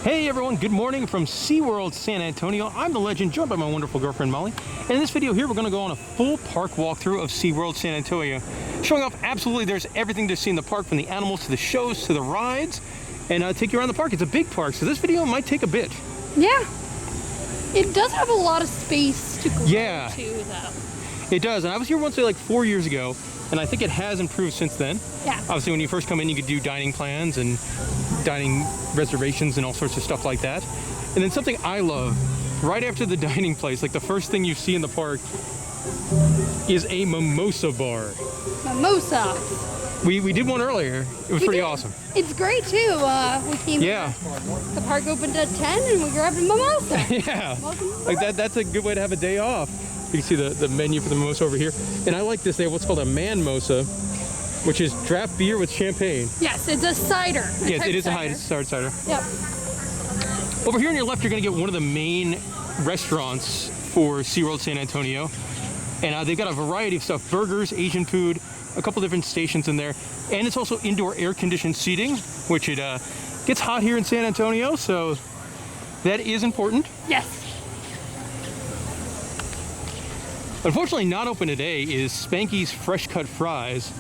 Hey everyone, good morning from SeaWorld San Antonio. I'm the legend, joined by my wonderful girlfriend Molly. And in this video here, we're going to go on a full park walkthrough of SeaWorld San Antonio, showing off absolutely there's everything to see in the park, from the animals to the shows to the rides, and take you around the park. It's a big park, so this video might take a bit. Yeah, it does have a lot of space to grow to, though. It does, and I was here once like 4 years ago, and I think it has improved since then. Yeah. Obviously, when you first come in, you could do dining plans and dining reservations and all sorts of stuff like that. And then something I love, right after the dining place, like the first thing you see in the park is a mimosa bar. Mimosa. We did one earlier. It was pretty awesome. It's great too. We came. Yeah. The park opened at 10 and we grabbed a mimosa. Yeah. Like that's a good way to have a day off. You can see the menu for the mimosa over here. And I like this. They have what's called a man-mosa, which is draft beer with champagne. Yes, it's a cider. Yes, it is a Hyde. It's a cider. Yep. Over here on your left, you're going to get one of the main restaurants for SeaWorld San Antonio. And they've got a variety of stuff, burgers, Asian food, a couple different stations in there. And it's also indoor air-conditioned seating, which it gets hot here in San Antonio, so that is important. Yes. Unfortunately, not open today is Spanky's Fresh Cut Fries,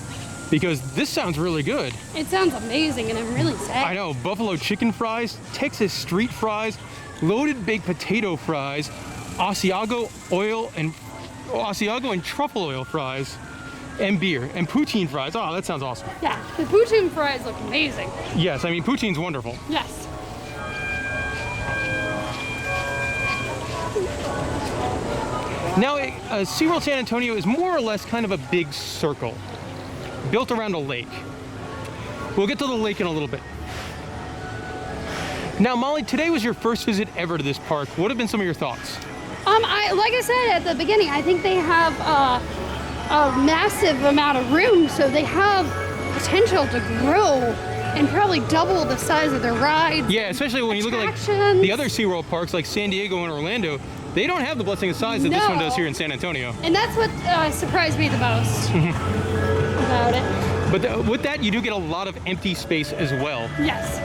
because this sounds really good. It sounds amazing, and I'm really sad. I know, buffalo chicken fries, Texas street fries, loaded baked potato fries, Asiago and truffle oil fries, and beer, and poutine fries. Oh, that sounds awesome. Yeah, the poutine fries look amazing. Yes, I mean, poutine's wonderful. Yes. Now, SeaWorld San Antonio is more or less kind of a big circle, built around a lake. We'll get to the lake in a little bit. Now, Molly, today was your first visit ever to this park. What have been some of your thoughts? Like I said at the beginning, I think they have a massive amount of room, so they have potential to grow and probably double the size of their rides. Yeah, especially when you look at like the other SeaWorld parks like San Diego and Orlando. They don't have the blessing of size that this one does here in San Antonio. And that's what surprised me the most about it. But with that, you do get a lot of empty space as well. Yes.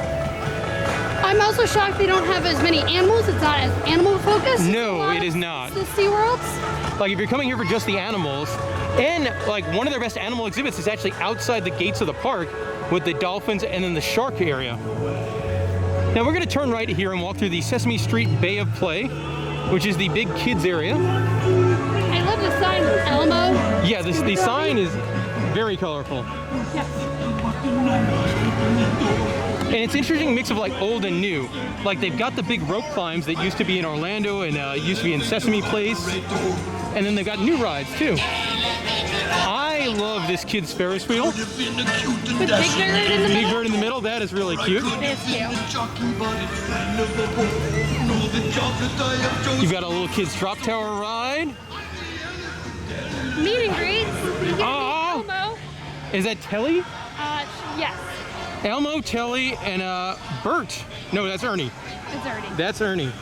I'm also shocked they don't have as many animals. It's not as animal focused. No, it is not. The SeaWorlds. Like if you're coming here for just the animals, and like one of their best animal exhibits is actually outside the gates of the park with the dolphins and then the shark area. Now we're gonna turn right here and walk through the Sesame Street Bay of Play, which is the big kids area. I love the sign with Elmo. Yeah, the sign is very colorful. Yes. And it's an interesting mix of like old and new. Like they've got the big rope climbs that used to be in Orlando and used to be in Sesame Place. And then they've got new rides too. I love this kid's Ferris wheel. With Big Bird in the middle. Big Bird in the middle, that is really cute. It's cute. You've got a little kid's drop tower ride. Meet and greets. Oh, Elmo. is that Telly? Yes. Elmo, Telly, and Bert. No, that's Ernie. It's Ernie. That's Ernie.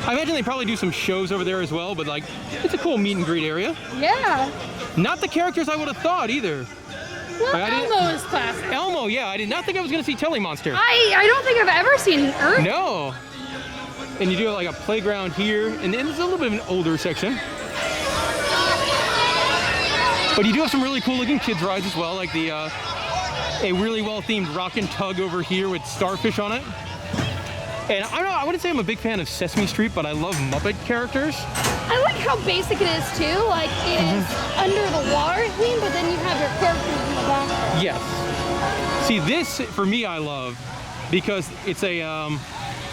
I imagine they probably do some shows over there as well, but like, it's a cool meet and greet area. Yeah. Not the characters I would have thought either. Well, Like, Elmo is classic. Elmo, yeah, I did not think I was gonna see Telly Monster. I don't think I've ever seen Ernie. No. And you do like a playground here, and then it's a little bit of an older section. But you do have some really cool looking kids rides as well, like the a really well themed rockin' tug over here with starfish on it. And I don't know, I wouldn't say I'm a big fan of Sesame Street, but I love Muppet characters. I like how basic it is too. Like it is under the water theme, but then you have your characters in the back. Yes. See, this for me I love because it's a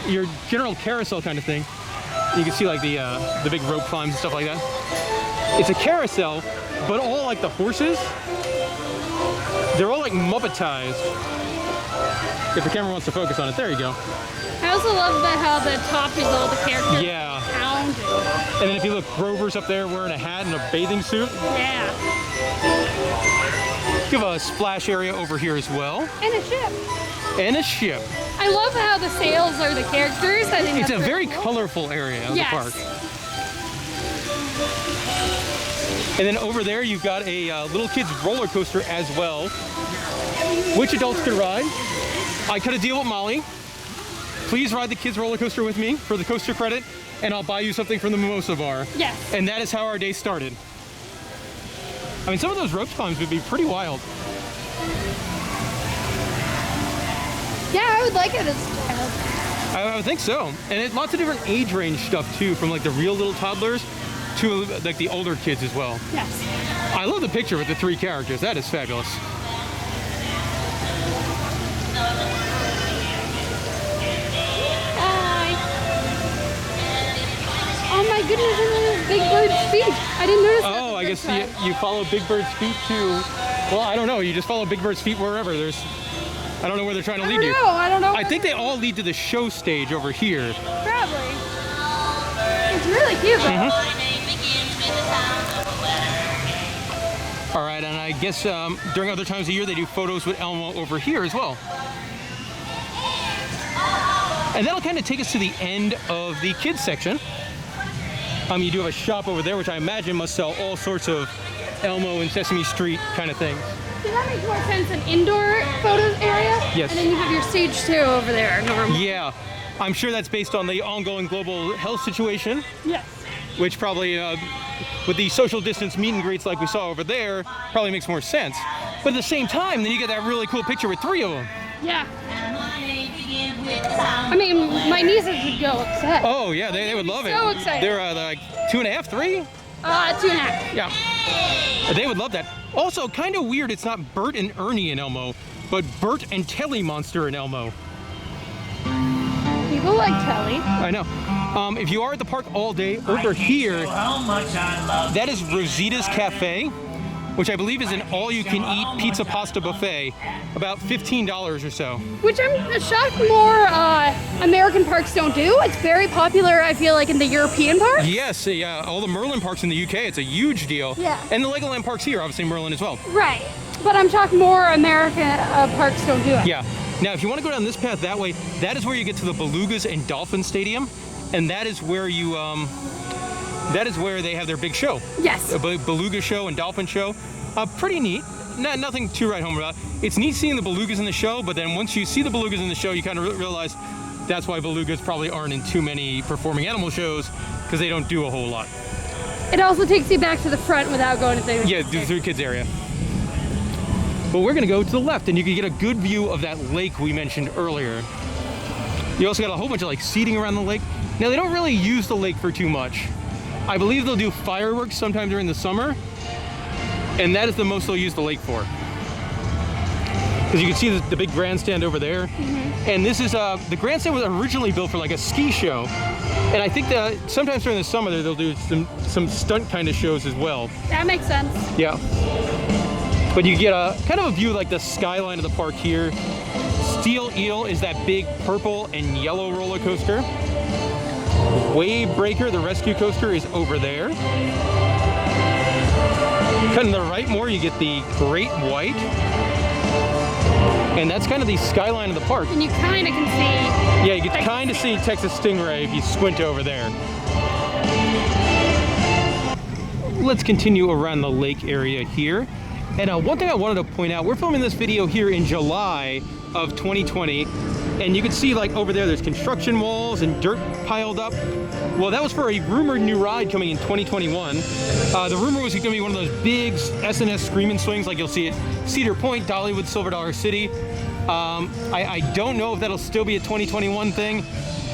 your general carousel kind of thing. You can see like the big rope climbs and stuff like that. It's a carousel, but all like the horses, they're all like Muppetized. If the camera wants to focus on it, there you go. I also love how the top is all the characters. Yeah. Pounded. And then if you look, Grover's up there wearing a hat and a bathing suit. Yeah. You have a splash area over here as well. And a ship. And a ship. I love how the sails are the characters. I think It's that's a very cool. colorful area of the park. And then over there, you've got a little kid's roller coaster as well, which adults can ride. I cut a deal with Molly. please ride the kids roller coaster with me for the coaster credit, and I'll buy you something from the mimosa bar. Yes. And that is how our day started. I mean, some of those rope climbs would be pretty wild. Yeah, I would like it as a child. I would think so. And lots of different age range stuff too, from like the real little toddlers to like the older kids as well. Yes. I love the picture with the 3 characters. That is fabulous. Hi. Oh my goodness, and there's Big Bird's feet. I didn't notice that. Oh, I guess you follow Big Bird's feet too. Well, I don't know. You just follow Big Bird's feet wherever. I don't know where they're trying to lead you. I don't know. I think they all lead to the show stage over here. Probably. It's really cute though. All right, and I guess during other times of year they do photos with Elmo over here as well. And that'll kind of take us to the end of the kids section. You do have a shop over there, which I imagine must sell all sorts of Elmo and Sesame Street kind of things. So that makes more sense, an indoor photos area? Yes. And then you have your stage 2 over there, Norm. Yeah, I'm sure that's based on the ongoing global health situation. Yes. Which probably, with the social distance meet and greets like we saw over there, probably makes more sense. But at the same time, then you get that really cool picture with 3 of them. Yeah. I mean, my nieces would go upset. Oh yeah, they would love it. So excited. They're like 2.5, 3? 2.5. Yeah. They would love that. Also, kind of weird, it's not Bert and Ernie in Elmo, but Bert and Telly Monster in Elmo. People like Telly. I know. If you are at the park all day, over here, that is Rosita's Cafe, which I believe is an all-you-can-eat pizza pasta buffet, about $15 or so. Which I'm shocked more American parks don't do. It's very popular, I feel like, in the European parks. Yes, yeah, all the Merlin parks in the UK, it's a huge deal. Yeah. And the Legoland parks here, obviously Merlin as well. Right. But I'm shocked more American parks don't do it. Yeah. Now, if you want to go down this path that way, that is where you get to the Belugas and Dolphin Stadium, and that is where you, that is where they have their big show. Yes. A Beluga show and Dolphin show. Pretty neat. Nothing to write home about. It's neat seeing the Belugas in the show, but then once you see the Belugas in the show, you kind of realize that's why Belugas probably aren't in too many performing animal shows, because they don't do a whole lot. It also takes you back to the front without going to the through kids area. But we're gonna go to the left, and you can get a good view of that lake we mentioned earlier. You also got a whole bunch of like seating around the lake. Now they don't really use the lake for too much. I believe they'll do fireworks sometime during the summer, and that is the most they'll use the lake for. Because you can see the big grandstand over there. Mm-hmm. And this is, the grandstand was originally built for like a ski show. And I think that sometimes during the summer they'll do some stunt kind of shows as well. That makes sense. Yeah. But you get a kind of a view like the skyline of the park here. Steel Eel is that big purple and yellow roller coaster. Wave Breaker, the rescue coaster, is over there. Cutting to the right more, you get the Great White. And that's kind of the skyline of the park. And you kind of can see... Yeah, you can kind of see Texas Stingray if you squint over there. Let's continue around the lake area here. And one thing I wanted to point out, we're filming this video here in July of 2020. And you can see like over there, there's construction walls and dirt piled up. Well, that was for a rumored new ride coming in 2021. The rumor was going to be one of those big S&S screaming swings like you'll see at Cedar Point, Dollywood, Silver Dollar City. I don't know if that'll still be a 2021 thing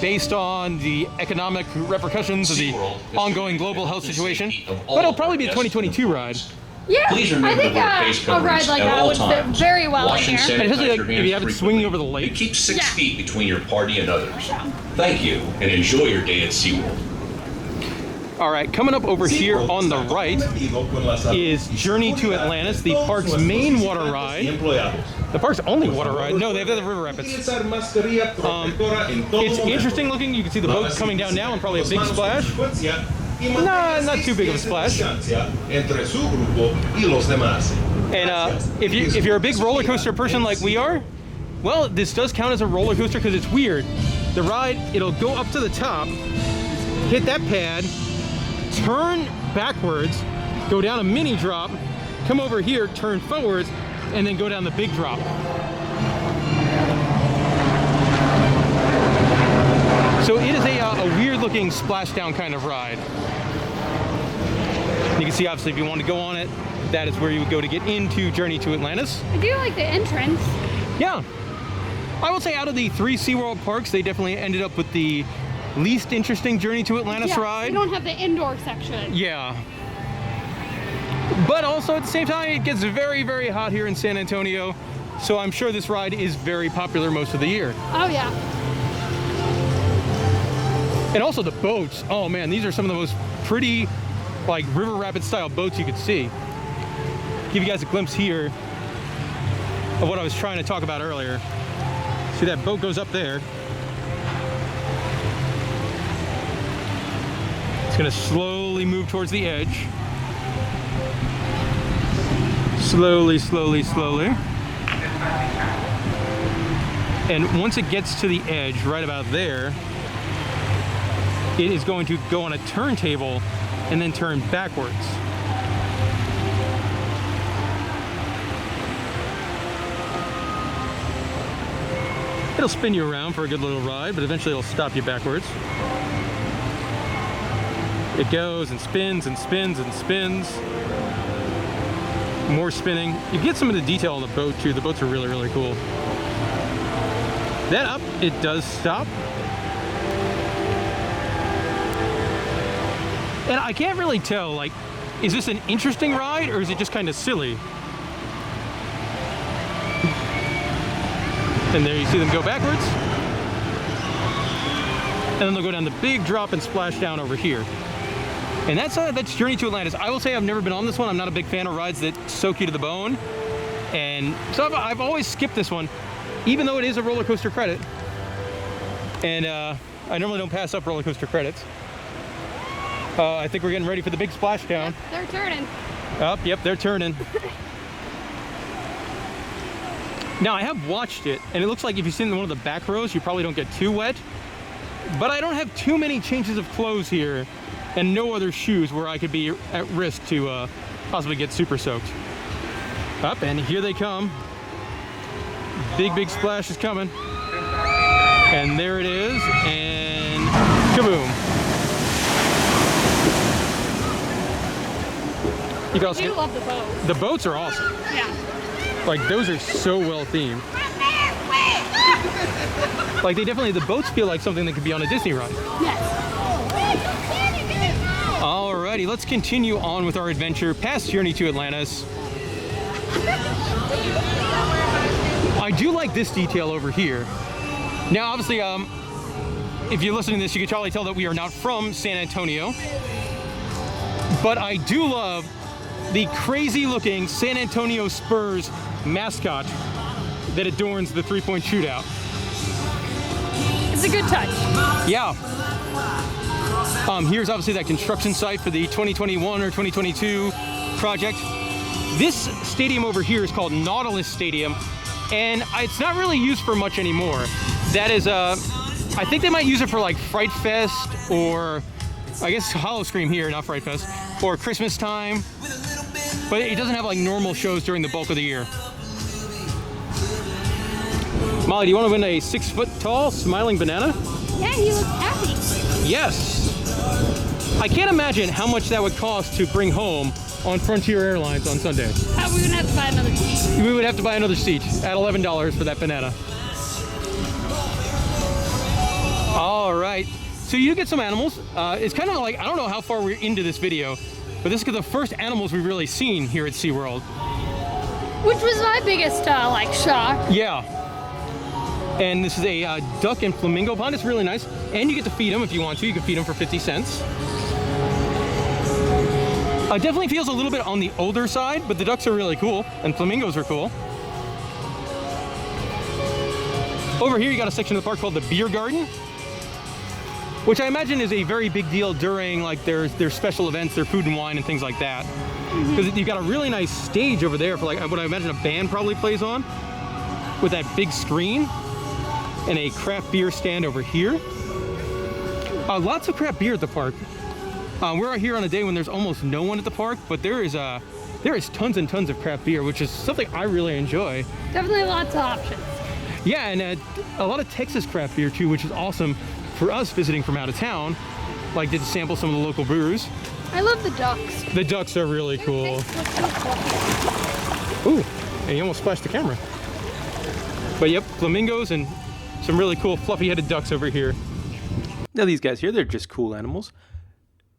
based on the economic repercussions of the ongoing global health situation. But it'll probably be a 2022 ride. Yeah, I think a ride like that would fit very well in here. And especially like, if you have it swinging over the lake. And keep 6 feet between your party and others. Thank you, and enjoy your day at SeaWorld. All right, coming up over here on the right is Journey to Atlantis, the park's main water ride. The park's only water ride. No, they have the river rapids. It's interesting looking. You can see the boat coming down now and probably a big splash. No, not too big of a splash. And if you're a big roller coaster person like we are, well, this does count as a roller coaster because it's weird. The ride, it'll go up to the top, hit that pad, turn backwards, go down a mini drop, come over here, turn forwards, and then go down the big drop. looking splashdown kind of ride. You can see, obviously, if you want to go on it, that is where you would go to get into Journey to Atlantis. I do like the entrance. Yeah. I will say out of the 3 SeaWorld parks, they definitely ended up with the least interesting Journey to Atlantis ride. They don't have the indoor section. Yeah. But also at the same time, it gets very, very hot here in San Antonio. So I'm sure this ride is very popular most of the year. Oh, yeah. And also the boats. Oh man, these are some of the most pretty, like, river rapid style boats you could see. Give you guys a glimpse here of what I was trying to talk about earlier. See, that boat goes up there. It's gonna slowly move towards the edge. Slowly, slowly, slowly. And once it gets to the edge, right about there, it is going to go on a turntable and then turn backwards. It'll spin you around for a good little ride, but eventually it'll stop you backwards. It goes and spins and spins and spins. More spinning. You get some of the detail on the boat too. The boats are really, really cool. That up, it does stop. And I can't really tell, like, is this an interesting ride or is it just kind of silly? And there you see them go backwards. And then they'll go down the big drop and splash down over here. And that's Journey to Atlantis. I will say I've never been on this one. I'm not a big fan of rides that soak you to the bone. And so I've always skipped this one, even though it is a roller coaster credit. And I normally don't pass up roller coaster credits. I think we're getting ready for the big splashdown. Yep, they're turning. Yep, they're turning. Now, I have watched it, and it looks like if you sit in one of the back rows, you probably don't get too wet. But I don't have too many changes of clothes here, and no other shoes where I could be at risk to possibly get super soaked. Up, and here they come. Big, big splash is coming. And there it is, and kaboom. You can also love the boats. The boats are awesome. Yeah. Like, those are so well themed. Like, the boats feel like something that could be on a Disney ride. Yes. Alrighty, let's continue on with our adventure past Journey to Atlantis. I do like this detail over here. Now, obviously, if you're listening to this, you can probably tell that we are not from San Antonio. But I do love the crazy looking San Antonio Spurs mascot that adorns the three-point shootout. It's a good touch. Yeah. Here's obviously that construction site for the 2021 or 2022 project. This stadium over here is called Nautilus Stadium, and it's not really used for much anymore. That is, I think they might use it for like Fright Fest, or I guess Hollow Scream here, not Fright Fest, or Christmas time. But it doesn't have like normal shows during the bulk of the year. Molly, do you want to win a 6-foot-tall smiling banana? Yeah, he looks happy. Yes. I can't imagine how much that would cost to bring home on Frontier Airlines on Sunday. We would have to buy another seat. We would have to buy another seat at $11 for that banana. All right. So you get some animals. It's kind of like, I don't know how far we're into this video, but this is the first animals we've really seen here at SeaWorld. Which was my biggest, shock. Yeah. And this is a duck and flamingo pond. It's really nice. And you get to feed them if you want to. You can feed them for 50 cents. Definitely feels a little bit on the older side, but the ducks are really cool, and flamingos are cool. Over here, you got a section of the park called the Beer Garden, which I imagine is a very big deal during like their special events, their food and wine and things like that. Because you've got a really nice stage over there for like what I imagine a band probably plays on, with that big screen, and a craft beer stand over here. Lots of craft beer at the park. We're here on a day when there's almost no one at the park, but there is tons and tons of craft beer, which is something I really enjoy. Definitely lots of options. Yeah, and a lot of Texas craft beer too, which is awesome for us visiting from out of town. like to sample some of the local brews. I love the ducks. The ducks are really cool. Ooh, and he almost splashed the camera. But yep, flamingos and some really cool fluffy-headed ducks over here. Now these guys here, they're just cool animals.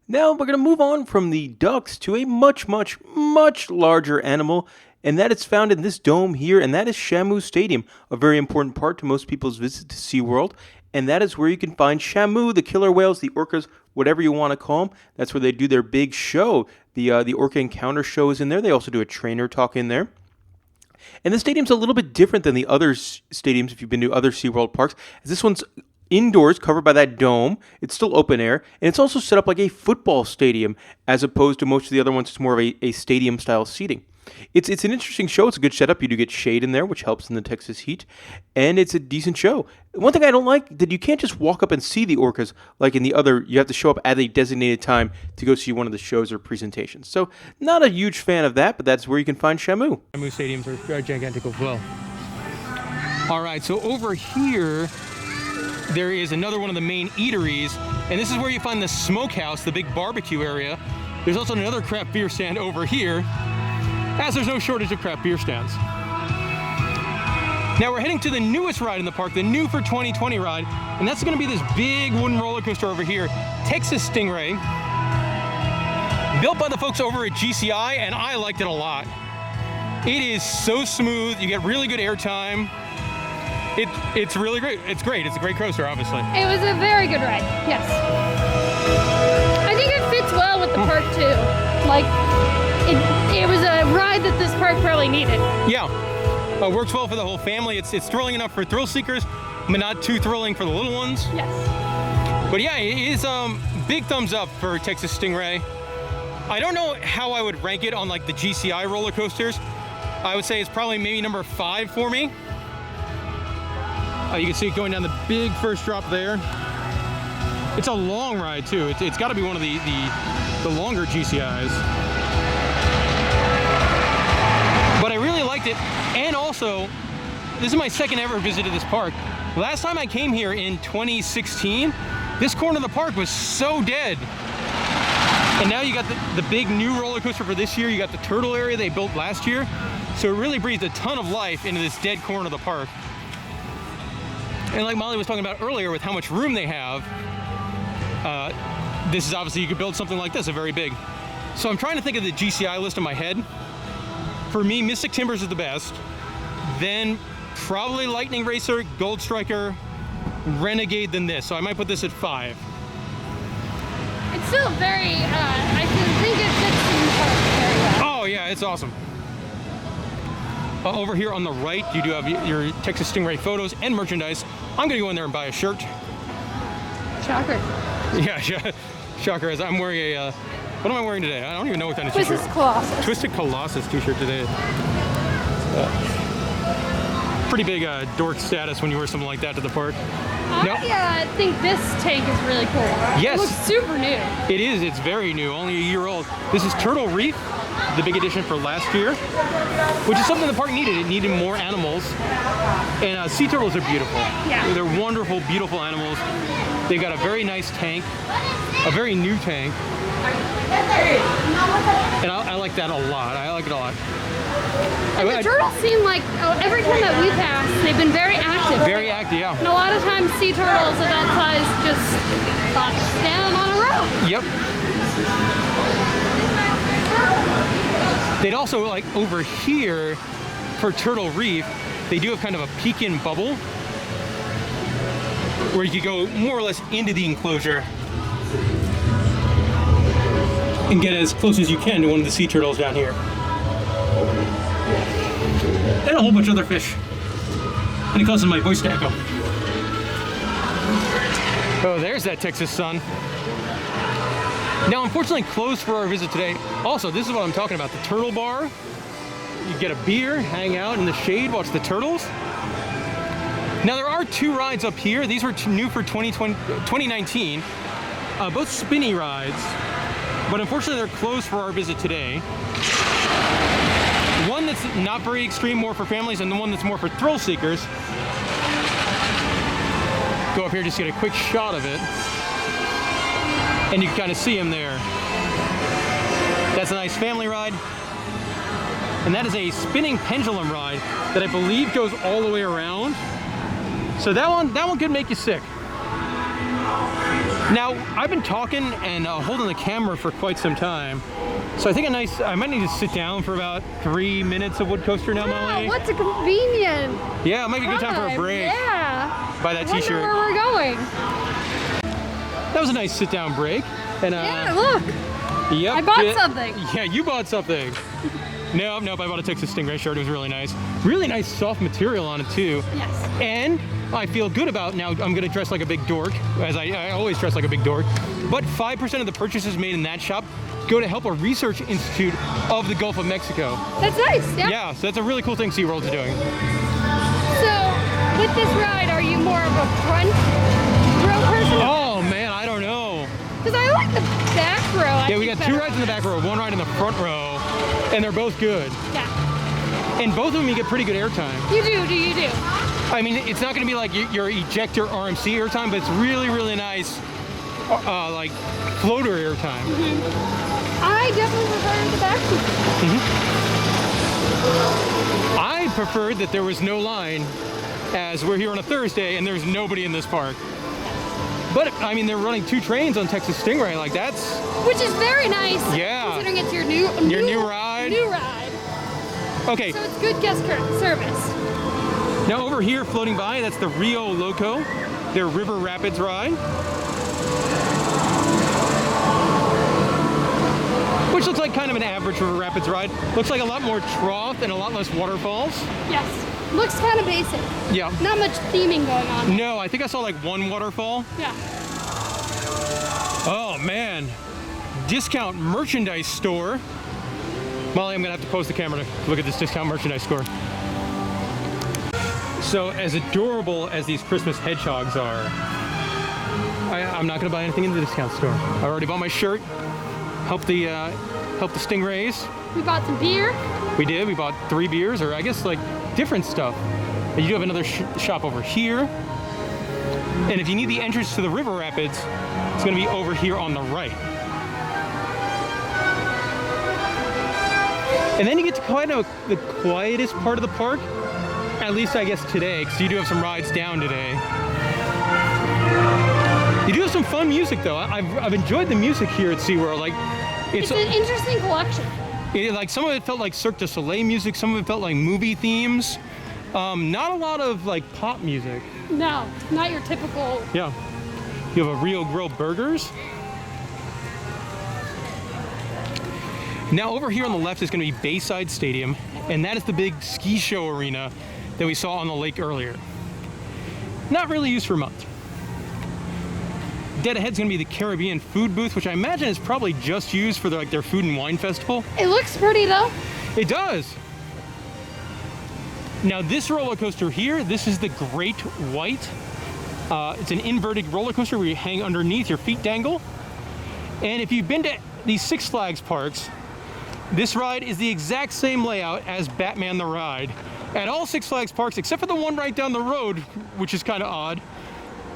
Now we're going to move on from the ducks to a much, much, much larger animal, and that is found in this dome here, and that is Shamu Stadium, a very important part to most people's visit to SeaWorld, and that is where you can find Shamu, the killer whales, the orcas, whatever you want to call them. That's where they do their big show. The Orca Encounter show is in there. They also do a trainer talk in there. And the stadium's a little bit different than the other stadiums if you've been to other SeaWorld parks, as this one's indoors, covered by that dome. It's still open air, and it's also set up like a football stadium, as opposed to most of the other ones. It's more of a stadium-style seating. It's an interesting show. It's a good setup. You do get shade in there, which helps in the Texas heat, and it's a decent show. One thing I don't like, that you can't just walk up and see the orcas like in the other. You have to show up at a designated time to go see one of the shows or presentations. So not a huge fan of that, but that's where you can find Shamu. Shamu stadiums are gigantic as well. All right, so over here, there is another one of the main eateries, and this is where you find the smokehouse, the big barbecue area. There's also another craft beer stand over here, as there's no shortage of craft beer stands. Now we're heading to the newest ride in the park, the new for 2020 ride, and that's gonna be this big wooden roller coaster over here, Texas Stingray, built by the folks over at GCI, and I liked it a lot. It is so smooth, you get really good airtime. It's really great. It's great. It's a great coaster, obviously. It was a very good ride, yes. I think it fits well with the park too. Like, it was a ride that this park really needed. Yeah, works well for the whole family. It's thrilling enough for thrill seekers, but not too thrilling for the little ones. Yes. But yeah, it is big thumbs up for Texas Stingray. I don't know how I would rank it on like the GCI roller coasters. I would say it's probably maybe number 5 for me. You can see it going down the big first drop there. It's a long ride too. It's got to be one of the longer GCIs. But I really liked it, and also, this is my second ever visit to this park. Last time I came here in 2016, this corner of the park was so dead. And now you got the big new roller coaster for this year. You got the turtle area they built last year. So it really breathed a ton of life into this dead corner of the park. And like Molly was talking about earlier with how much room they have, this is obviously, you could build something like this, a very big. So I'm trying to think of the GCI list in my head. For me, Mystic Timbers is the best. Then probably Lightning Racer, Gold Striker, Renegade, then this. So I might put this at 5. It's still very, I think it fits in the park very well. Oh yeah, it's awesome. Over here on the right, you do have your Texas Stingray photos and merchandise. I'm gonna go in there and buy a shirt. Shocker. Yeah, shocker. As I'm wearing a, what am I wearing today? I don't even know what kind of t-shirt. Twisted Colossus. Twisted Colossus t-shirt today. Pretty big dork status when you wear something like that to the park. I think this tank is really cool. Yes. It looks super new. It is. It's very new. Only a year old. This is Turtle Reef, the big addition for last year, which is something the park needed. It needed more animals. And sea turtles are beautiful. Yeah. They're wonderful, beautiful animals. They've got a very nice tank, a very new tank. And I like that a lot. I like it a lot. And the turtles seem like, every time that we pass, they've been very active. Very active, yeah. And a lot of times sea turtles of that size just stand on a rope. Yep. They'd also, like over here, for Turtle Reef, they do have kind of a peek-in bubble where you could go more or less into the enclosure and get as close as you can to one of the sea turtles down here. And a whole bunch of other fish. And it causes my voice to echo. Oh, there's that Texas sun. Now, unfortunately, closed for our visit today. Also, this is what I'm talking about, the turtle bar. You get a beer, hang out in the shade, watch the turtles. Now, there are 2 rides up here. These were new for 2019, both spinny rides, but unfortunately, they're closed for our visit today. One that's not very extreme, more for families, and the one that's more for thrill seekers. Go up here, just get a quick shot of it. And you can kind of see him there. That's a nice family ride. And that is a spinning pendulum ride that I believe goes all the way around. So that one could make you sick. Now, I've been talking and holding the camera for quite some time. So I think I might need to sit down for about 3 minutes of wood coaster now, Molly. What's a convenient Yeah, it might be a good time for a break. Yeah. Buy that t-shirt. Where we're going. That was a nice sit-down break. And Yeah, look. Yep. I bought something. Yeah, you bought something. Nope, I bought a Texas Stingray shirt. It was really nice. Really nice soft material on it too. Yes. And I feel good about now. I'm gonna dress like a big dork, as I always dress like a big dork. But 5% of the purchases made in that shop go to help a research institute of the Gulf of Mexico. That's nice. Yeah. Yeah, so that's a really cool thing SeaWorld's doing. So, with this ride, are you more of a front row person? Oh man, I don't know. Because I like the back row. Yeah, we got 2 rides in the back row, 1 ride in the front row, and they're both good. Yeah. And both of them you get pretty good airtime. You do. I mean, it's not going to be like your ejector RMC airtime, but it's really, really nice, like floater airtime. I definitely prefer the back seat. I preferred that there was no line, as we're here on a Thursday and there's nobody in this park. But I mean, they're running 2 trains on Texas Stingray, like that's. Which is very nice. Yeah. Considering it's your new ride. New ride. Okay. So it's good guest service. Now over here, floating by, that's the Rio Loco, their River Rapids ride. Which looks like kind of an average River Rapids ride. Looks like a lot more trough and a lot less waterfalls. Yes. Looks kind of basic. Yeah. Not much theming going on. No, I think I saw like 1 waterfall. Yeah. Oh man, discount merchandise store. Molly, I'm gonna have to pose the camera to look at this discount merchandise store. So as adorable as these Christmas hedgehogs are, I'm not gonna buy anything in the discount store. I already bought my shirt. Help the Stingrays. We bought some beer. We did. We bought 3 beers, or I guess like different stuff. But you do have another shop over here. And if you need the entrance to the River Rapids, it's gonna be over here on the right. And then you get to kind of the quietest part of the park, at least I guess today, because you do have some rides down today. You do have some fun music though. I've enjoyed the music here at SeaWorld. Like, It's an interesting collection. Like some of it felt like Cirque du Soleil music, some of it felt like movie themes. Not a lot of like pop music. No, not your typical. Yeah. You have a Rio Grill Burgers. Now over here on the left is going to be Bayside Stadium, and that is the big ski show arena that we saw on the lake earlier. Not really used for much. Dead ahead is going to be the Caribbean food booth, which I imagine is probably just used for their food and wine festival. It looks pretty though. It does. Now this roller coaster here, this is the Great White. It's an inverted roller coaster where you hang underneath, your feet dangle. And if you've been to these Six Flags parks, this ride is the exact same layout as Batman the Ride at all Six Flags parks, except for the one right down the road, which is kind of odd,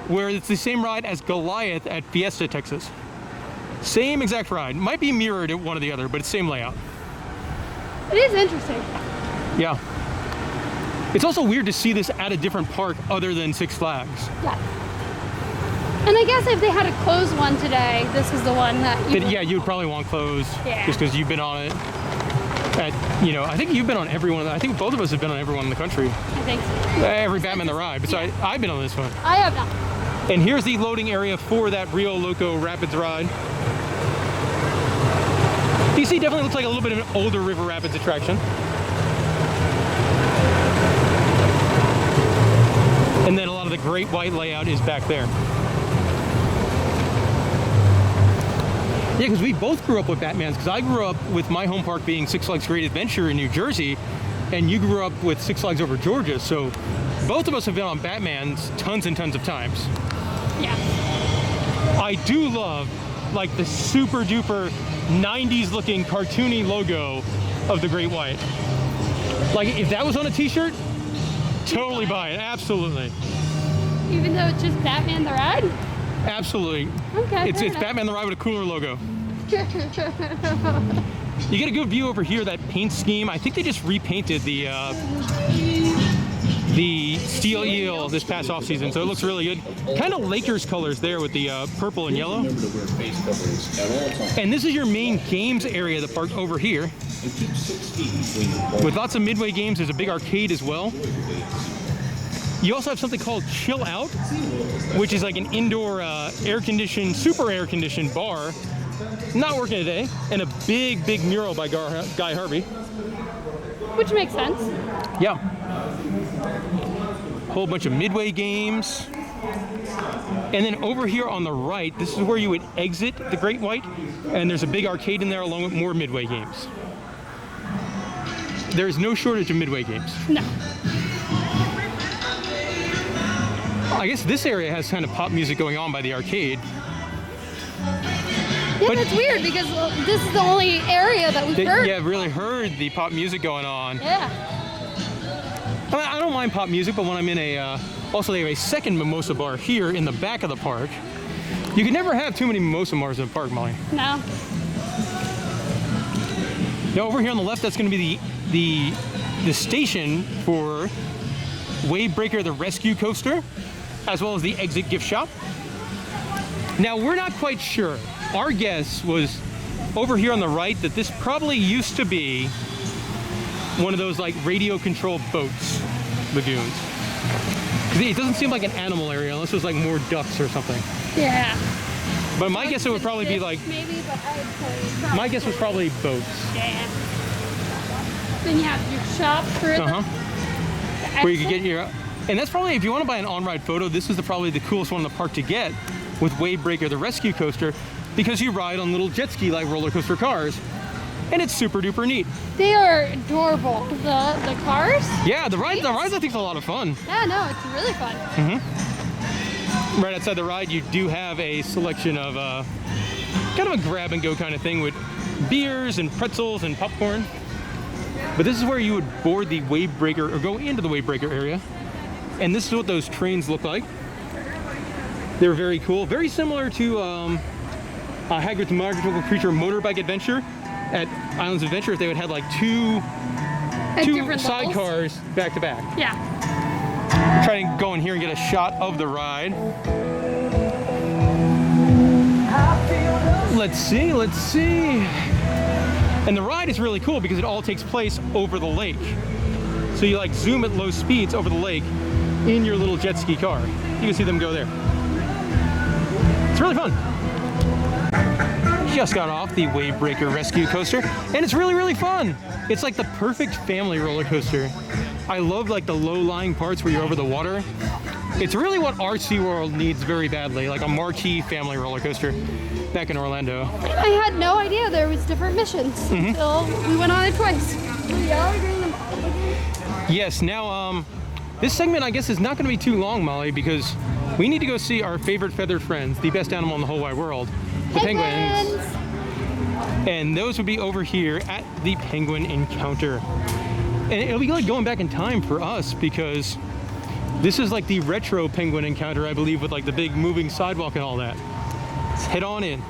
where it's the same ride as Goliath at Fiesta, Texas. Same exact ride. Might be mirrored at one or the other, but it's same layout. It is interesting. Yeah. It's also weird to see this at a different park other than Six Flags. Yeah. And I guess if they had a closed one today, this is the one that you Yeah, you would probably want closed, Yeah. just because you've been on it. I think you've been on every one. I think both of us have been on every one in the country. I think so. Every Batman the Ride. Besides, I've been on this one. I have not. And here's the loading area for that Rio Loco Rapids ride. DC definitely looks like a little bit of an older River Rapids attraction. And then a lot of the Great White layout is back there. Yeah, because we both grew up with Batmans, because I grew up with my home park being Six Flags Great Adventure in New Jersey, and you grew up with Six Flags Over Georgia, so both of us have been on Batmans tons and tons of times. Yeah. I do love, like, the super duper 90s looking cartoony logo of the Great White. Like, if that was on a t-shirt, totally buy it, absolutely. Even though it's just Batman the Ride? Absolutely. Okay. It's Batman the Ride with a cooler logo. You get a good view over here, that paint scheme. I think they just repainted the steel eel this past off season, so it looks really good. Kind of Lakers colors there with the purple and yellow. And this is your main games area of the park over here. With lots of midway games, there's a big arcade as well. You also have something called Chill Out, which is like an indoor air-conditioned, super air-conditioned bar. Not working today. And a big, big mural by Guy Harvey. Which makes sense. Yeah. Whole bunch of midway games. And then over here on the right, this is where you would exit the Great White. And there's a big arcade in there along with more midway games. There's no shortage of midway games. No. I guess this area has kind of pop music going on by the arcade. Yeah, But- that's weird because this is the only area that we've heard. Yeah, really heard the pop music going on. Yeah. I don't mind pop music, but when I'm in also they have a second mimosa bar here in the back of the park. You can never have too many mimosa bars in the park, Molly. No. Now over here on the left, that's going to be the station for Wavebreaker the Rescue Coaster, as well as the exit gift shop. Now we're not quite sure. Our guess was over here on the right that this probably used to be one of those like radio controlled boats, lagoons. 'Cause it doesn't seem like an animal area unless there's like more ducks or something. Yeah. But my guess it would probably be like, maybe, but I'd say my guess was probably boats. yeah. Then you have your shop for Uh-huh. the Where you could get your, and that's probably, if you want to buy an on-ride photo, this is probably the coolest one in the park to get with Wavebreaker the Rescue Coaster, because you ride on little jet ski like roller coaster cars, and it's super duper neat. They are adorable. The cars? Yeah, the rides I think is a lot of fun. Yeah, no, it's really fun. Right outside the ride, you do have a selection of kind of a grab and go kind of thing with beers and pretzels and popcorn. But this is where you would board the Wavebreaker or go into the Wavebreaker area. And this is what those trains look like. They're very cool. Very similar to Hagrid's Magical Creature Motorbike Adventure at Islands of Adventure, if they would have like two different levels. sidecars back to back. Yeah. Try to go in here and get a shot of the ride. Let's see. And the ride is really cool because it all takes place over the lake. So you like zoom at low speeds over the lake in your little jet ski car. You can see them go there. It's really fun. Just got off the Wavebreaker Rescue Coaster, and it's really, really fun. It's like the perfect family roller coaster. I love like the low-lying parts where you're over the water. It's really what our SeaWorld needs very badly, like a marquee family roller coaster back in Orlando. I had no idea there was different missions until we went on it twice. We are doing them all again. Yes, now this segment I guess is not going to be too long, Molly, because we need to go see our favorite feathered friends, the best animal in the whole wide world, the penguins. And those would be over here at the Penguin Encounter. And it'll be like going back in time for us because this is like the retro Penguin Encounter, I believe, with like the big moving sidewalk and all that. Let's head on in.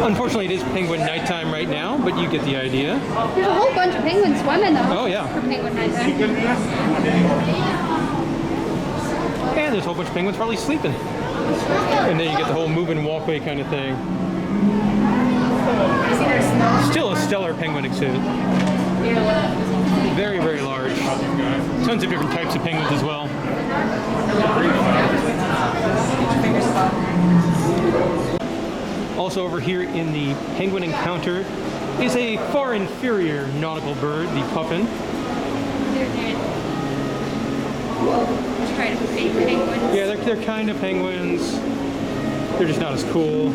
Unfortunately, it is penguin nighttime right now, but you get the idea. There's a whole bunch of penguins swimming though. Oh, yeah. For penguin nighttime. And there's a whole bunch of penguins probably sleeping. And then you get the whole moving walkway kind of thing. Still a stellar penguin exhibit. Very, very large. Tons of different types of penguins as well. Also over here in the Penguin Encounter is a far inferior nautical bird, the puffin. Try to fake penguins. Yeah, they're kind of penguins. They're just not as cool.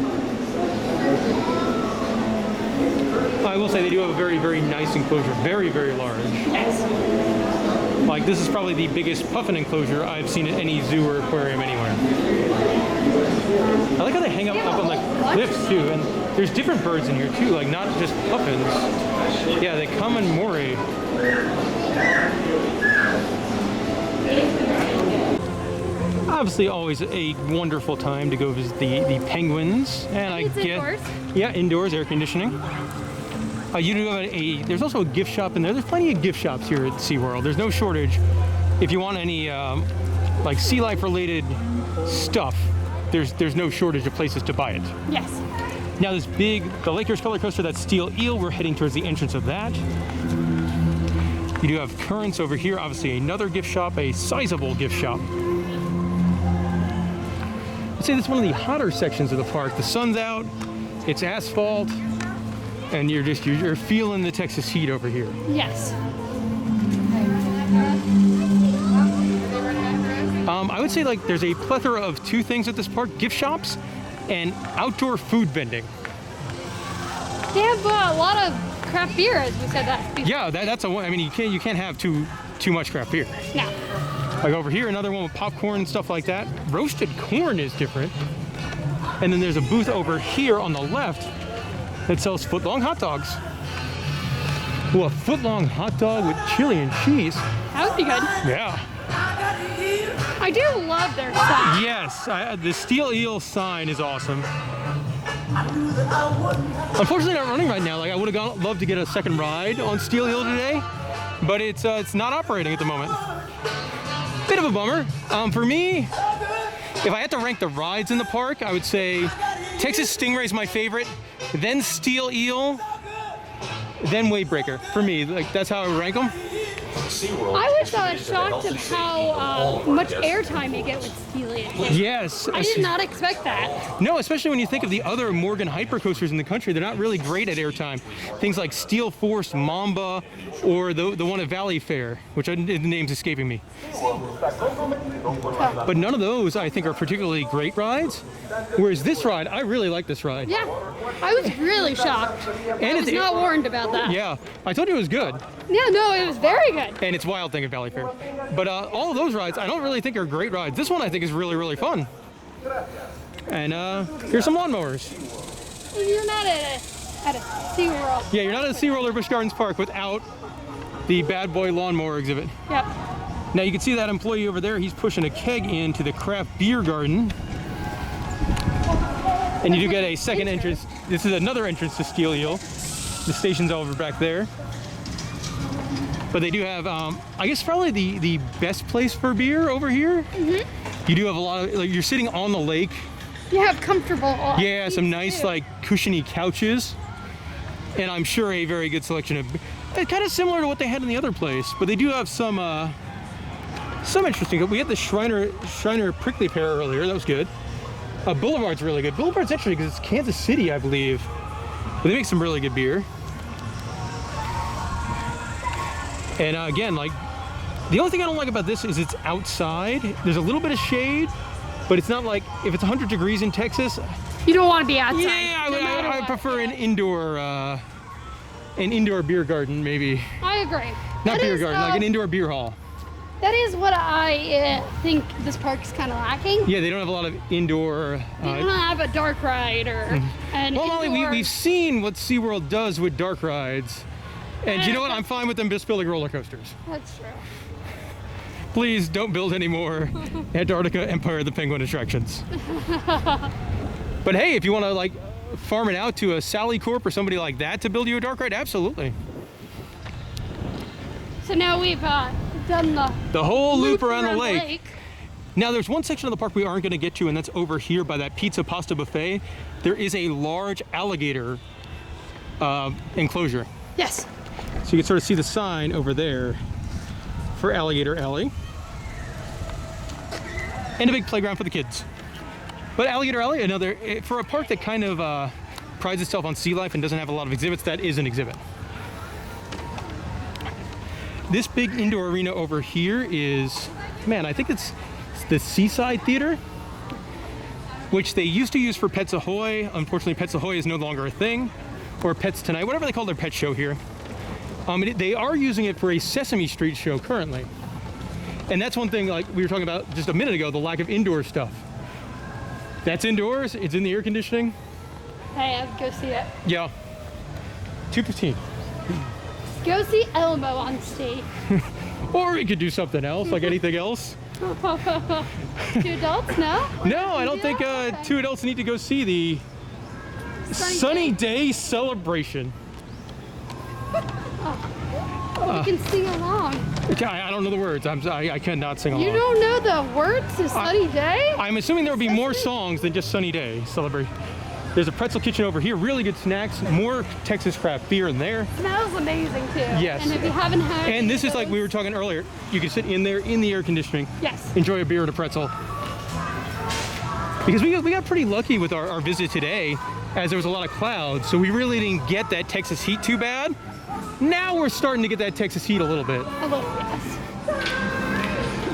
I will say they do have a very, very nice enclosure. Very, very large. Yes. Like, this is probably the biggest puffin enclosure I've seen at any zoo or aquarium anywhere. I like how they hang up on the cliffs too, and there's different birds in here too, like not just puffins. Yeah, they come in moray. Obviously, always a wonderful time to go visit the penguins. And It's indoors. Yeah, indoors, air conditioning. You do have there's also a gift shop in there. There's plenty of gift shops here at SeaWorld. There's no shortage. If you want any like sea life related stuff, there's no shortage of places to buy it. Yes. Now the Lakers roller coaster, that's Steel Eel. We're heading towards the entrance of that. You do have Currents over here. Obviously another gift shop, a sizable gift shop. I'd say that's one of the hotter sections of the park. The sun's out, it's asphalt, and you're feeling the Texas heat over here. Yes. I would say like there's a plethora of two things at this park: gift shops and outdoor food vending. They have a lot of craft beer, as we said that. Yeah, that's I mean, you can't have too much craft beer. No. Like over here, another one with popcorn and stuff like that. Roasted corn is different. And then there's a booth over here on the left that sells foot-long hot dogs. Ooh, a foot-long hot dog with chili and cheese. That would be good. Yeah. I do love their sign. Yes, the Steel Eel sign is awesome. Unfortunately, not running right now. Like I would have loved to get a second ride on Steel Eel today, but it's not operating at the moment. Bit of a bummer. For me, if I had to rank the rides in the park, I would say Texas Stingray is my favorite, then Steel Eel, then Wavebreaker. For me, like that's how I would rank them. I was shocked of how much airtime you get with Steel Eel. Yes. I did not expect that. No, especially when you think of the other Morgan hypercoasters in the country. They're not really great at airtime. Things like Steel Force, Mamba, or the one at Valley Fair, which the name's escaping me. But none of those, I think, are particularly great rides. Whereas this ride, I really like this ride. Yeah, I was really shocked. I was not warned about that. Yeah, I told you it was good. Yeah, no, it was very good. And it's Wild Thing at Valley Fair. But all of those rides, I don't really think are great rides. This one I think is really, really fun. And here's some lawnmowers. You're not at a SeaWorld. Yeah, you're not at SeaWorld or Busch Gardens Park without the Bad Boy Lawnmower exhibit. Yep. Now you can see that employee over there, he's pushing a keg into the craft beer garden. And you do get a second entrance. This is another entrance to Steel Eel. The station's over back there. But they do have, I guess probably the best place for beer over here. Mm-hmm. You do have a lot of, like you're sitting on the lake. You have comfortable Yeah, some nice too. Like cushiony couches. And I'm sure a very good selection of, kind of similar to what they had in the other place. But they do have some interesting, we had the Shriner Prickly Pear earlier, that was good. Boulevard's really good. Boulevard's actually, because it's Kansas City, I believe. But they make some really good beer. And again, like, the only thing I don't like about this is it's outside. There's a little bit of shade, but it's not like, if it's 100 degrees in Texas. You don't want to be outside. Yeah, I prefer an indoor beer garden, maybe. I agree. Not beer garden, like an indoor beer hall. That is what I think this park's kind of lacking. Yeah, they don't have a lot of indoor. They don't have a dark ride or an Well, indoor... Molly, we've seen what SeaWorld does with dark rides. And you know what? I'm fine with them just building roller coasters. That's true. Please don't build any more Antarctica Empire of the Penguin attractions. But hey, if you want to like farm it out to a Sally Corp or somebody like that to build you a dark ride, absolutely. So now we've done the whole loop around the lake. Now there's one section of the park we aren't going to get to, and that's over here by that pizza pasta buffet. There is a large alligator enclosure. Yes. So you can sort of see the sign over there for Alligator Alley. And a big playground for the kids. But Alligator Alley, for a park that kind of prides itself on sea life and doesn't have a lot of exhibits, that is an exhibit. This big indoor arena over here is, man, I think it's the Seaside Theater, which they used to use for Pets Ahoy. Unfortunately, Pets Ahoy is no longer a thing, or Pets Tonight, whatever they call their pet show here. They are using it for a Sesame Street show currently. And that's one thing, like we were talking about just a minute ago, the lack of indoor stuff. That's indoors, it's in the air conditioning. Hey, I'd go see it. Yeah. 2:15. Go see Elmo on stage. Or we could do something else, like anything else. 2 adults? No? No, I don't think Okay. 2 adults need to go see the Sunny Day celebration. You can sing along. I don't know the words. I cannot sing along. You don't know the words to Sunny Day? I'm assuming there will be more songs than just Sunny Day celebrate. There's a pretzel kitchen over here, really good snacks, more Texas craft beer in there. Smells amazing too. Yes. And if you haven't had And this is like we those- were talking earlier, you can sit in there in the air conditioning, Yes. enjoy a beer and a pretzel. Because we got pretty lucky with our visit today, as there was a lot of clouds, so we really didn't get that Texas heat too bad. Now we're starting to get that Texas heat a little bit. A little, yes.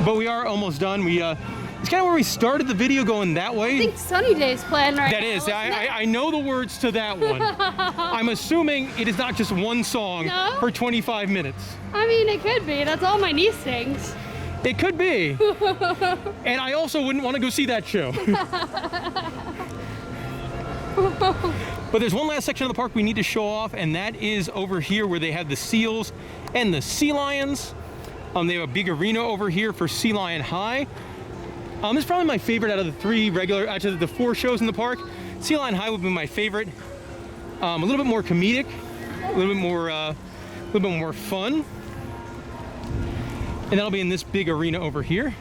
But we are almost done. It's kind of where we started the video going that way. I think Sunny Day's playing right That now. is, isn't it? I know the words to that one. I'm assuming it is not just one song No? for 25 minutes. I mean, it could be. That's all my niece sings. It could be. And I also wouldn't want to go see that show. But there's one last section of the park we need to show off, and that is over here where they have the seals and the sea lions. They have a big arena over here for Sea Lion High. This is probably my favorite out of the 4 shows in the park. Sea Lion High would be my favorite. A little bit more comedic, a little bit more fun. And that'll be in this big arena over here.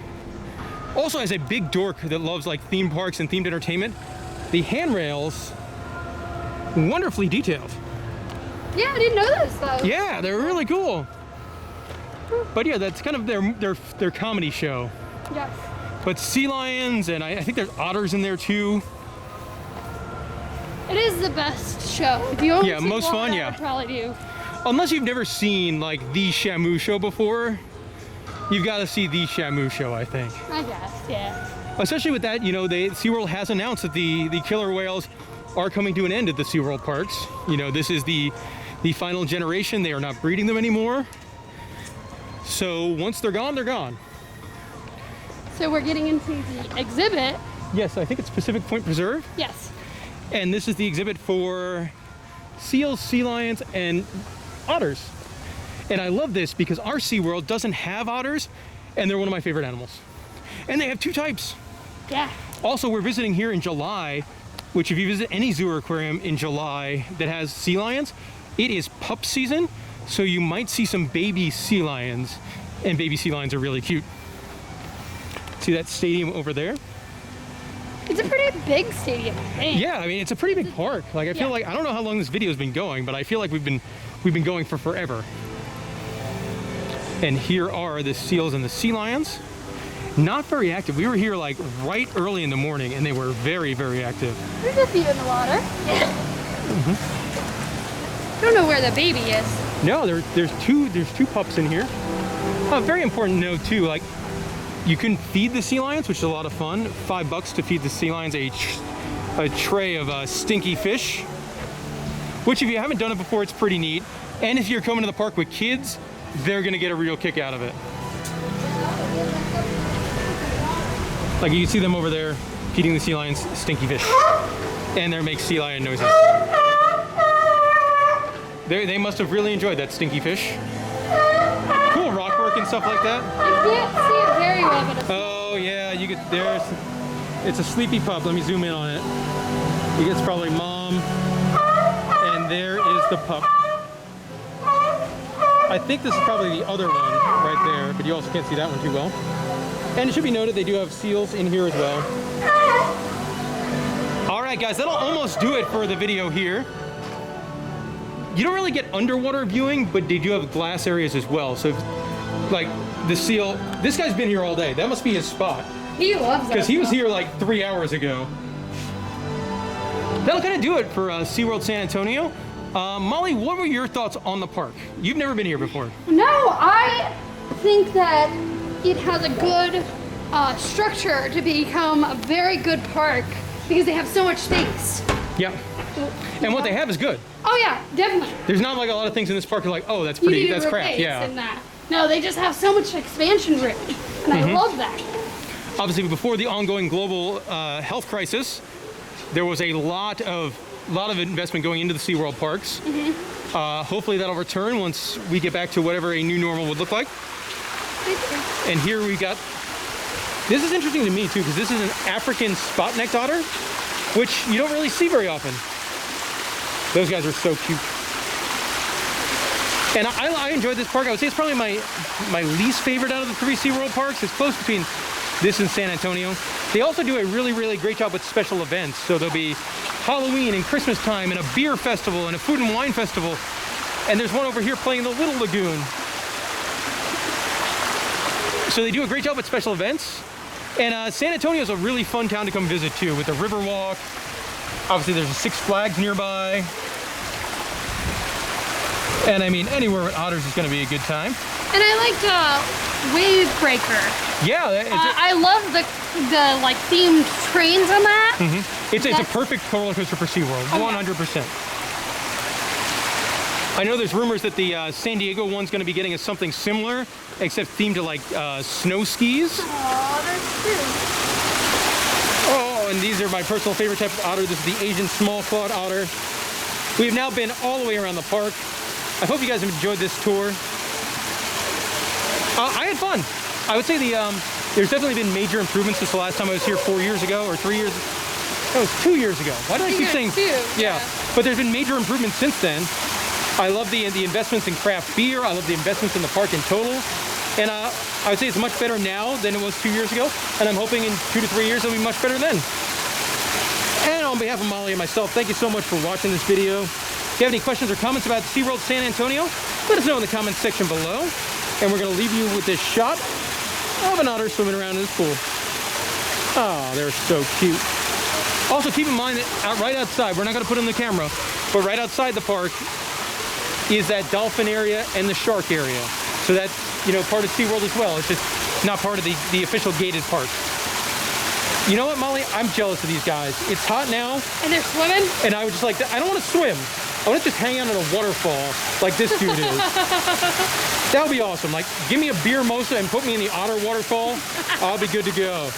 Also, as a big dork that loves like theme parks and themed entertainment, the handrails, wonderfully detailed. Yeah, I didn't know this though. Yeah, they're really cool. But yeah, that's kind of their comedy show. Yes. But sea lions, and I think there's otters in there too. It is the best show. If you only Yeah, see most one, fun, I yeah. would probably do. Unless you've never seen like the Shamu show before, you've got to see the Shamu show, I think. I guess, yeah. Especially with that, SeaWorld has announced that the killer whales are coming to an end at the SeaWorld parks. This is the final generation. They are not breeding them anymore. So once they're gone, they're gone. So we're getting into the exhibit. Yes, I think it's Pacific Point Preserve. Yes. And this is the exhibit for seals, sea lions, and otters. And I love this because our SeaWorld doesn't have otters, and they're one of my favorite animals. And they have 2 types. Yeah. Also, we're visiting here in July, which if you visit any zoo or aquarium in July that has sea lions, it is pup season, so you might see some baby sea lions, and baby sea lions are really cute. See that stadium over there? It's a pretty big stadium, I think. Yeah, I mean, it's a pretty big park. Like, I feel Yeah. like, I don't know how long this video's been going, but I feel like we've been going for forever. And here are the seals and the sea lions. Not very active. We were here like right early in the morning, and they were very, very active. There's a few in the water. I don't know where the baby is. No, there's two pups in here. Very important note too, like you can feed the sea lions, which is a lot of fun. $5 to feed the sea lions a tray of stinky fish, which if you haven't done it before, it's pretty neat. And if you're coming to the park with kids, they're gonna get a real kick out of it. Like you can see them over there feeding the sea lions stinky fish, and they make sea lion noises. They must have really enjoyed that stinky fish. Cool rock work and stuff like that. You can't see it very well, but it's Oh yeah, you get it's a sleepy pup. Let me zoom in on it. It's probably mom, and there is the pup. I think this is probably the other one right there, but you also can't see that one too well. And it should be noted they do have seals in here as well. All right, guys, that'll almost do it for the video here. You don't really get underwater viewing, but they do have glass areas as well. So, like the seal, this guy's been here all day. That must be his spot. he loves it. Because he was here like 3 hours ago. That'll kind of do it for SeaWorld San Antonio. Molly, what were your thoughts on the park? You've never been here before. No, I think that it has a good structure to become a very good park because they have so much space. Yep. And what they have is good. Oh yeah, definitely. There's not like a lot of things in this park you're like, oh, that's You pretty, do that's crap. replace Yeah. and that. No, they just have so much expansion room, and I love that. Obviously, before the ongoing global health crisis, there was a lot of investment going into the SeaWorld parks. Hopefully that'll return once we get back to whatever a new normal would look like. And here we got This is interesting to me too, because this is an African spot-necked otter, which you don't really see very often. Those guys are so cute. And I enjoyed this park. I would say it's probably my least favorite out of the 3 SeaWorld parks. It's close between this and San Antonio. They also do a really, really great job with special events. So there'll be Halloween and Christmas time and a beer festival and a food and wine festival. And there's one over here playing the Little Lagoon. So they do a great job with special events. And San Antonio is a really fun town to come visit too, with the Riverwalk. Obviously there's a Six Flags nearby. And I mean, anywhere with otters is going to be a good time. And I liked Wave Breaker. Yeah. I love the like themed trains on that. Mm-hmm. It's a perfect roller coaster for SeaWorld, 100%. I know there's rumors that the San Diego one's going to be getting us something similar, except themed to like snow skis. Oh, that's true. Oh, and these are my personal favorite type of otter. This is the Asian small clawed otter. We have now been all the way around the park. I hope you guys have enjoyed this tour. I had fun. I would say there's definitely been major improvements since the last time I was here 4 years ago, or 3 years. That was 2 years ago. Why do I keep saying? Yeah. But there's been major improvements since then. I love the investments in craft beer. I love the investments in the park in total. And I would say it's much better now than it was 2 years ago. And I'm hoping in 2 to 3 years it'll be much better then. And on behalf of Molly and myself, thank you so much for watching this video. If you have any questions or comments about SeaWorld San Antonio, let us know in the comments section below. And we're going to leave you with this shot of an otter swimming around in this pool. Oh, they're so cute. Also, keep in mind that right outside, we're not going to put in the camera, but right outside the park is that dolphin area and the shark area. So that's, part of SeaWorld as well. It's just not part of the official gated park. You know what, Molly? I'm jealous of these guys. It's hot now. And they're swimming? And I was just like, I don't want to swim. I want to just hang out in a waterfall like this dude is. That would be awesome. Like, give me a beer mimosa and put me in the otter waterfall. I'll be good to go.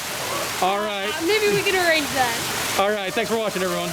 All right. Maybe we can arrange that. All right. Thanks for watching, everyone.